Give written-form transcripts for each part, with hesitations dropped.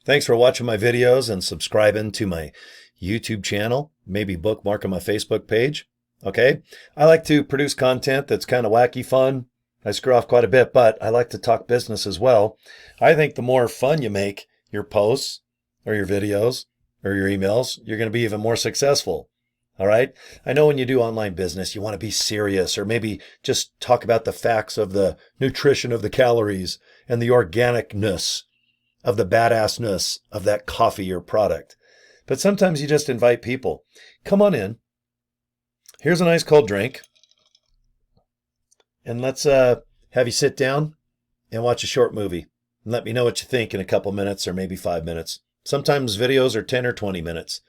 Thanks for watching my videos and subscribing to my YouTube channel, maybe bookmarking my Facebook page. Okay, I like to produce content that's kind of wacky fun. I screw off quite a bit, but I like to talk business as well. I think the more fun you make your posts or your videos or your emails, you're going to be even more successful. All right. I know when you do online business, you want to be serious or maybe just talk about the facts of the nutrition of the calories and the organicness of the badassness of that coffee or product. But sometimes you just invite people. Come on in. Here's a nice cold drink. And let's have you sit down and watch a short movie. And let me know what you think in a couple minutes or maybe 5 minutes. Sometimes videos are 10 or 20 minutes.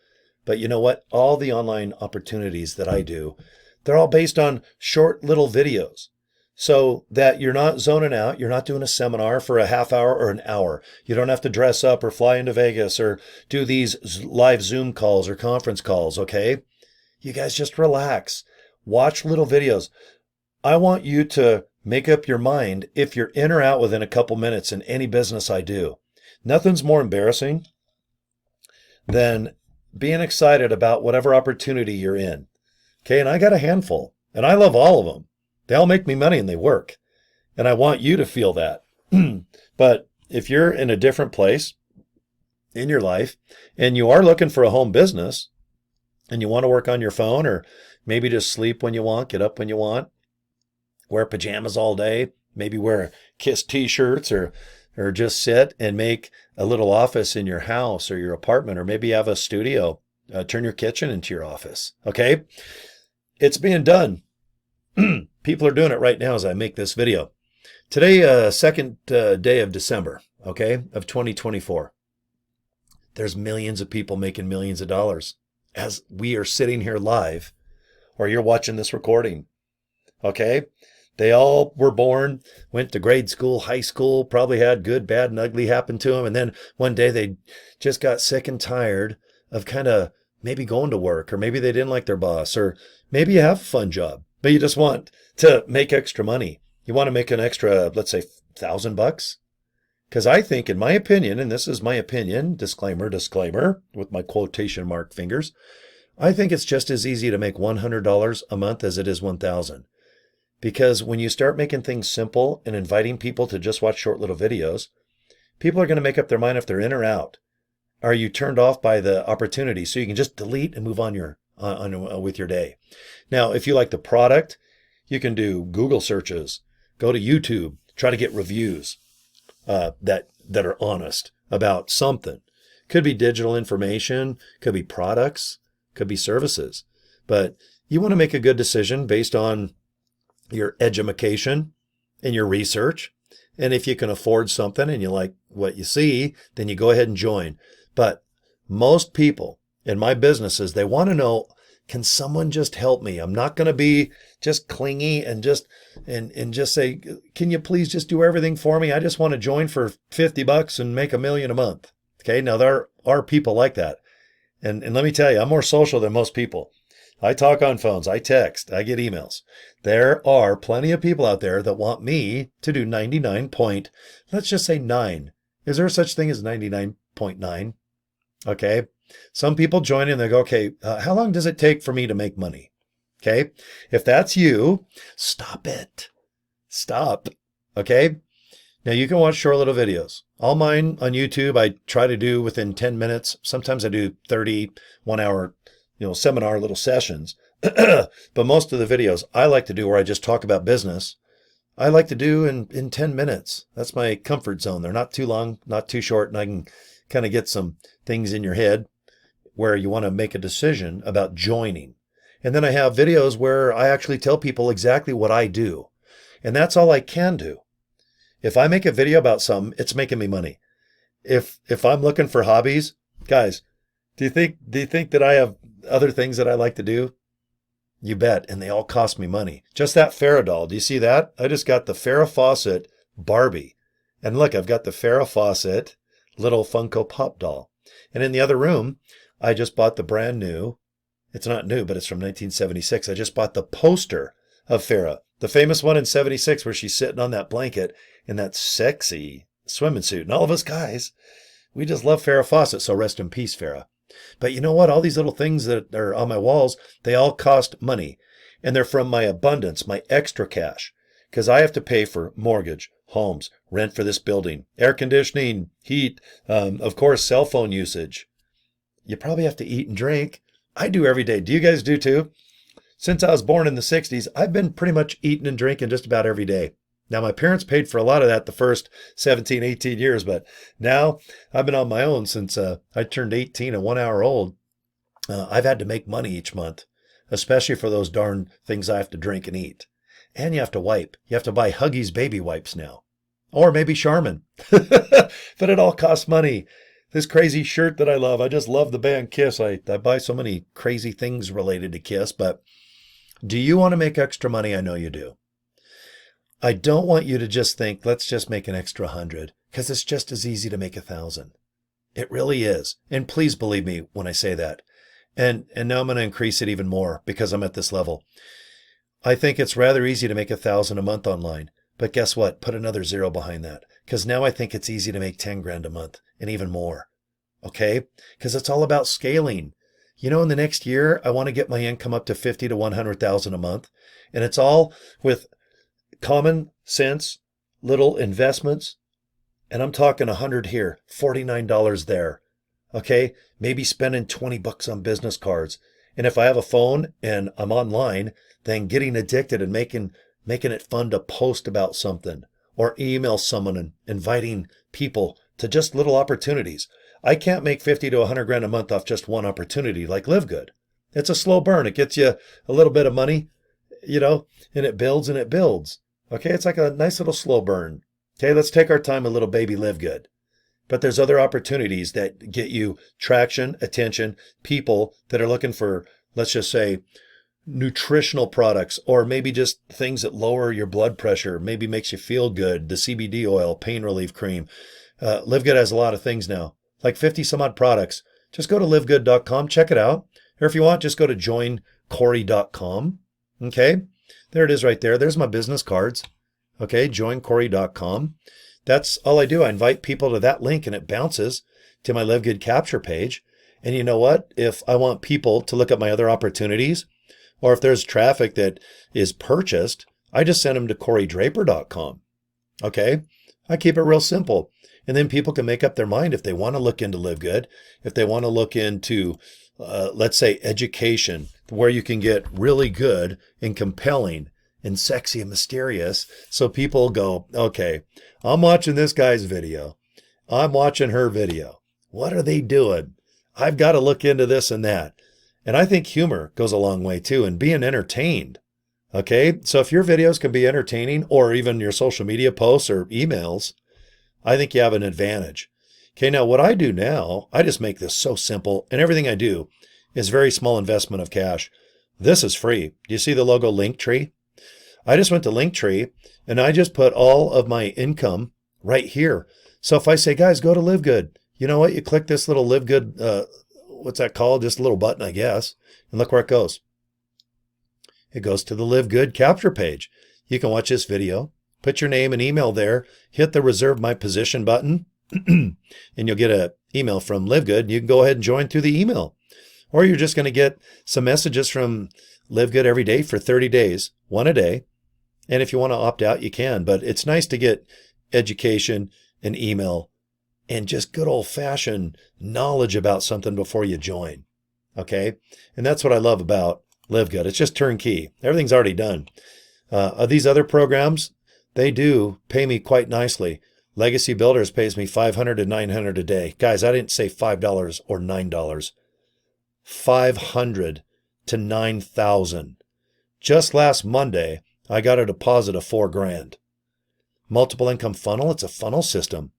But you know what? All the online opportunities that I do, they're all based on short little videos. So that you're not zoning out, you're not doing a seminar for a half hour or an hour. You don't have to dress up or fly into Vegas or do these live Zoom calls or conference calls, okay? You guys just relax. Watch little videos. I want you to make up your mind if you're in or out within a couple minutes in any business I do. Nothing's more embarrassing than being excited about whatever opportunity you're in. Okay, and I got a handful, and I love all of them. They all make me money and they work. And I want you to feel that. But if you're in a different place in your life and you are looking for a home business and you want to work on your phone or maybe just sleep when you want, get up when you want, wear pajamas all day, maybe wear Kiss t-shirts or just sit and make a little office in your house or your apartment, or maybe you have a studio, turn your kitchen into your office. Okay. It's being done. People are doing it right now as I make this video. Today, second day of December, okay, of 2024. There's millions of people making millions of dollars as we are sitting here live, or you're watching this recording, okay? They all were born, went to grade school, high school, probably had good, bad, and ugly happen to them. And then one day they just got sick and tired of kind of maybe going to work, or maybe they didn't like their boss, or maybe you have a fun job, but you just want to make extra money. You want to make an extra, let's say, $1,000. Because I think, in my opinion, and this is my opinion, disclaimer, with my quotation mark fingers, I think it's just as easy to make $100 a month as it is $1,000. Because when you start making things simple and inviting people to just watch short little videos, people are going to make up their mind if they're in or out. Are you turned off by the opportunity so you can just delete and move on with your day? Now, if you like the product, you can do Google searches, go to YouTube, try to get reviews that are honest about something. Could be digital information, could be products, could be services. But you want to make a good decision based on your education and your research. And if you can afford something and you like what you see, then you go ahead and join. But most people in my businesses, they want to know, can someone just help me? I'm not going to be just clingy and just say, can you please just do everything for me? I just want to join for $50 and make $1 million a month. Okay. Now there are people like that. And let me tell you, I'm more social than most people. I talk on phones. I text. I get emails. There are plenty of people out there that want me to do 99 point, let's just say 9. Is there such thing as 99.9? Okay. Some people join in and they go, okay, how long does it take for me to make money? Okay. If that's you, stop it. Stop. Okay. Now you can watch short little videos. All mine on YouTube, I try to do within 10 minutes. Sometimes I do 30, 1 hour, seminar little sessions. But most of the videos I like to do where I just talk about business, I like to do in 10 minutes. That's my comfort zone. They're not too long, not too short, and I can kind of get some things in your head where you want to make a decision about joining. And then I have videos where I actually tell people exactly what I do. And that's all I can do. If I make a video about something, it's making me money. If I'm looking for hobbies, guys, do you think that I have other things that I like to do? You bet. And they all cost me money. Just that Farrah doll. Do you see that? I just got the Farrah Fawcett Barbie. And look, I've got the Farrah Fawcett little Funko Pop doll. And in the other room, I just bought the brand new, it's not new, but it's from 1976. I just bought the poster of Farrah, the famous one in 76 where she's sitting on that blanket in that sexy swimming suit. And all of us guys, We just love Farrah Fawcett, so rest in peace, Farrah. But you know what? All these little things that are on my walls, they all cost money. And they're from my abundance, my extra cash. Because I have to pay for mortgage, homes, rent for this building, air conditioning, heat, of course, cell phone usage. You probably have to eat and drink. I do every day. Do you guys do too? Since I was born in the 60s, I've been pretty much eating and drinking just about every day. Now, my parents paid for a lot of that the first 17, 18 years, but now I've been on my own since I turned 18 and 1 hour old. I've had to make money each month, especially for those darn things I have to drink and eat. And you have to wipe. You have to buy Huggies baby wipes now. Or maybe Charmin. But it all costs money. This crazy shirt that I love, I just love the band Kiss. I buy so many crazy things related to Kiss, but do you want to make extra money? I know you do. I don't want you to just think, let's just make an extra 100, because it's just as easy to make 1,000. It really is. And please believe me when I say that. And now I'm going to increase it even more because I'm at this level. I think it's rather easy to make 1,000 a month online. But guess what? Put another zero behind that. Because now I think it's easy to make 10 grand a month and even more. Okay? Because it's all about scaling. You know, in the next year, I want to get my income up to 50 to 100,000 a month. And it's all with common sense, little investments. And I'm talking 100 here, $49 there. Okay? Maybe spending 20 bucks on business cards. And if I have a phone and I'm online, then getting addicted and making it fun to post about something or email someone and inviting people to just little opportunities. I can't make 50 to 100 grand a month off just one opportunity like Live Good. It's a slow burn. It gets you a little bit of money, you know, and it builds and it builds. Okay, it's like a nice little slow burn. Okay, let's take our time a little baby Live Good. But there's other opportunities that get you traction, attention, people that are looking for, let's just say, nutritional products, or maybe just things that lower your blood pressure, maybe makes you feel good, the CBD oil, pain relief cream. Live Good has a lot of things now, like 50 some odd products. Just go to livegood.com, check it out. Or if you want, just go to joincory.com. Okay, there it is right there. There's my business cards. Okay, joincory.com. That's all I do. I invite people to that link and it bounces to my Live Good capture page. And you know what? If I want people to look at my other opportunities, or if there's traffic that is purchased, I just send them to corydraper.com. Okay? I keep it real simple. And then people can make up their mind if they want to look into Live Good, if they want to look into, let's say, education, where you can get really good and compelling and sexy and mysterious. So people go, okay, I'm watching this guy's video. I'm watching her video. What are they doing? I've got to look into this and that. And I think humor goes a long way too, and being entertained. Okay, so if your videos can be entertaining, or even your social media posts or emails, I think you have an advantage. Okay, now what I do now, I just make this so simple, and everything I do is very small investment of cash. This is free. Do you see the logo Linktree? I just went to Linktree, and I just put all of my income right here. So if I say, guys, go to Live Good, you know what? You click this little Live Good, what's that called? Just a little button, I guess. And look where it goes. It goes to the Live Good capture page. You can watch this video, put your name and email there, hit the reserve my position button, and you'll get an email from Live Good. You can go ahead and join through the email. Or you're just going to get some messages from Live Good every day for 30 days, one a day. And if you want to opt out, you can. But it's nice to get education and email and just good old-fashioned knowledge about something before you join. Okay? And that's what I love about Live Good. It's just turnkey. Everything's already done. These other programs, they do pay me quite nicely. Legacy Builders pays me $500 to $900 a day. Guys, I didn't say $5 or $9. $500 to $9,000. Just last Monday, I got a deposit of $4,000. Multiple income funnel, it's a funnel system.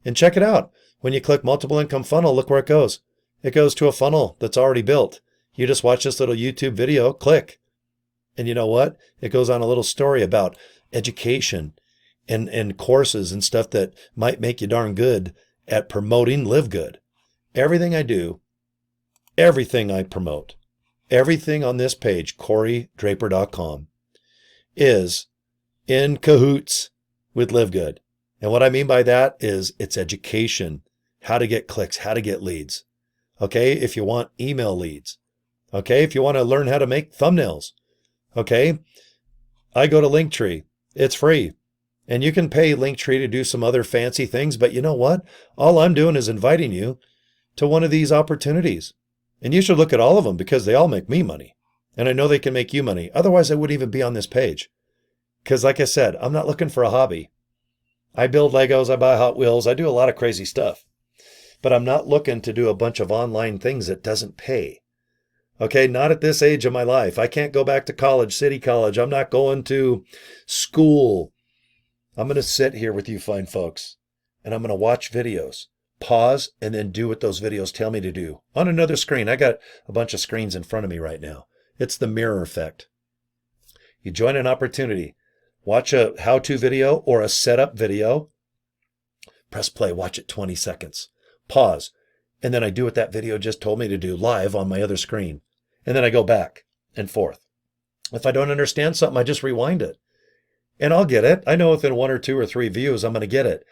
And check it out. When you click multiple income funnel, look where it goes. It goes to a funnel that's already built. You just watch this little YouTube video, click. And you know what? It goes on a little story about education and courses and stuff that might make you darn good at promoting Live Good. Everything I do, everything I promote, everything on this page, corydraper.com, is in cahoots with Live Good. And what I mean by that is it's education, how to get clicks, how to get leads. Okay, if you want email leads. Okay, if you want to learn how to make thumbnails. Okay, I go to Linktree. It's free. And you can pay Linktree to do some other fancy things, but you know what? All I'm doing is inviting you to one of these opportunities. And you should look at all of them because they all make me money. And I know they can make you money. Otherwise, I wouldn't even be on this page. Because like I said, I'm not looking for a hobby. I build Legos, I buy Hot Wheels, I do a lot of crazy stuff. But I'm not looking to do a bunch of online things that doesn't pay. Okay, not at this age of my life. I can't go back to college, city college. I'm not going to school. I'm going to sit here with you fine folks, and I'm going to watch videos, pause, and then do what those videos tell me to do. On another screen, I got a bunch of screens in front of me right now. It's the mirror effect. You join an opportunity. Watch a how-to video or a setup video. Press play, watch it 20 seconds. Pause, and then I do what that video just told me to do live on my other screen. And then I go back and forth. If I don't understand something, I just rewind it. And I'll get it. I know within 1 or 2 or 3 views, I'm going to get it.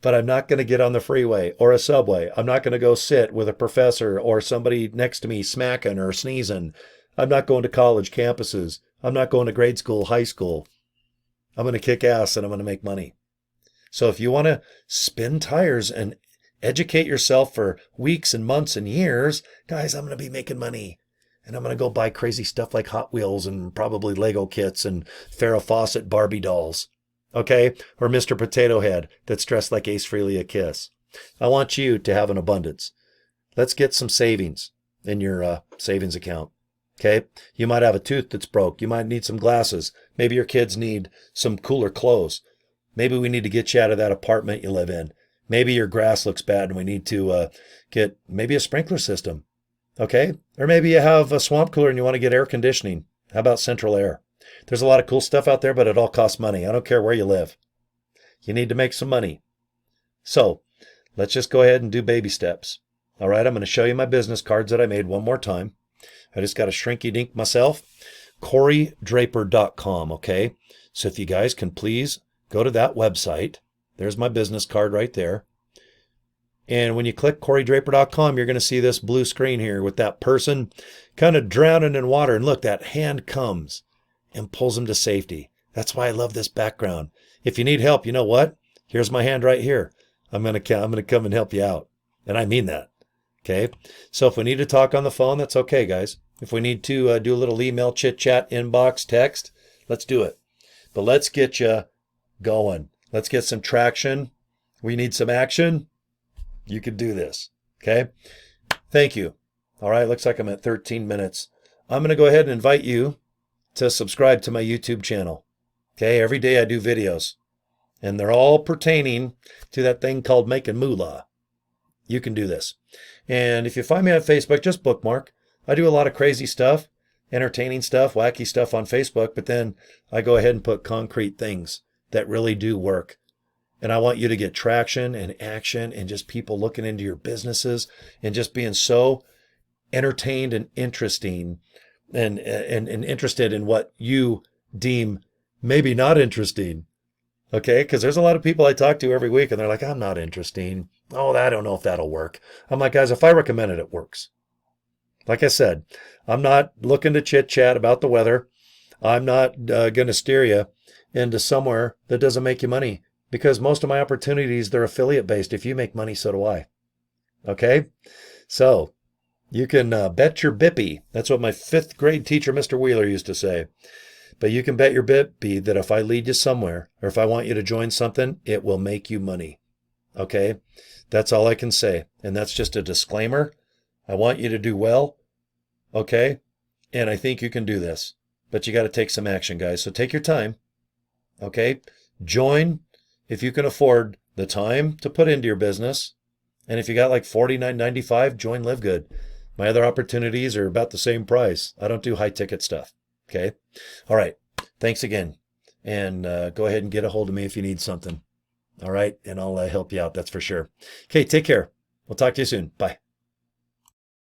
But I'm not going to get on the freeway or a subway. I'm not going to go sit with a professor or somebody next to me smacking or sneezing. I'm not going to college campuses. I'm not going to grade school, high school. I'm going to kick ass and I'm going to make money. So if you want to spin tires and educate yourself for weeks and months and years, guys, I'm going to be making money. And I'm going to go buy crazy stuff like Hot Wheels and probably Lego kits and Farrah Fawcett Barbie dolls. Okay? Or Mr. Potato Head that's dressed like Ace Frehley a Kiss. I want you to have an abundance. Let's get some savings in your savings account. Okay? You might have a tooth that's broke. You might need some glasses. Maybe your kids need some cooler clothes. Maybe we need to get you out of that apartment you live in. Maybe your grass looks bad and we need to get maybe a sprinkler system. Okay? Or maybe you have a swamp cooler and you want to get air conditioning. How about central air? There's a lot of cool stuff out there, but it all costs money. I don't care where you live. You need to make some money. So let's just go ahead and do baby steps. All right, I'm going to show you my business cards that I made one more time. I just got a shrinky dink myself. CoryDraper.com, okay? So if you guys can please go to that website. There's my business card right there. And when you click CoryDraper.com, you're going to see this blue screen here with that person kind of drowning in water. And look, that hand comes and pulls them to safety. That's why I love this background. If you need help, you know what? Here's my hand right here. I'm going to come and help you out. And I mean that. Okay? So if we need to talk on the phone, that's okay, guys. If we need to do a little email, chit chat, inbox, text, let's do it. But let's get you going. Let's get some traction. We need some action. You can do this. Okay? Thank you. All right, looks like I'm at 13 minutes. I'm going to go ahead and invite you to subscribe to my YouTube channel. Okay? Every day I do videos. And they're all pertaining to that thing called making moolah. You can do this. And if you find me on Facebook, just bookmark. I do a lot of crazy stuff, entertaining stuff, wacky stuff on Facebook, but then I go ahead and put concrete things that really do work. And I want you to get traction and action and just people looking into your businesses and just being so entertained and interesting and interested in what you deem maybe not interesting. Okay? Because there's a lot of people I talk to every week and they're like, I'm not interesting. Oh, I don't know if that'll work. I'm like, guys, if I recommend it, it works. Like I said, I'm not looking to chit chat about the weather. I'm not going to steer you into somewhere that doesn't make you money. Because most of my opportunities, they're affiliate based. If you make money, so do I. Okay? So you can bet your bippy. That's what my 5th grade teacher, Mr. Wheeler, used to say. But you can bet your bippy that if I lead you somewhere or if I want you to join something, it will make you money. Okay? That's all I can say. And that's just a disclaimer. I want you to do well. Okay? And I think you can do this. But you got to take some action, guys. So take your time. Okay? Join. If you can afford the time to put into your business, and if you got like $49.95, join LiveGood. My other opportunities are about the same price. I don't do high ticket stuff. Okay. All right. Thanks again. And go ahead and get a hold of me if you need something. All right. And I'll help you out. That's for sure. Okay. Take care. We'll talk to you soon. Bye.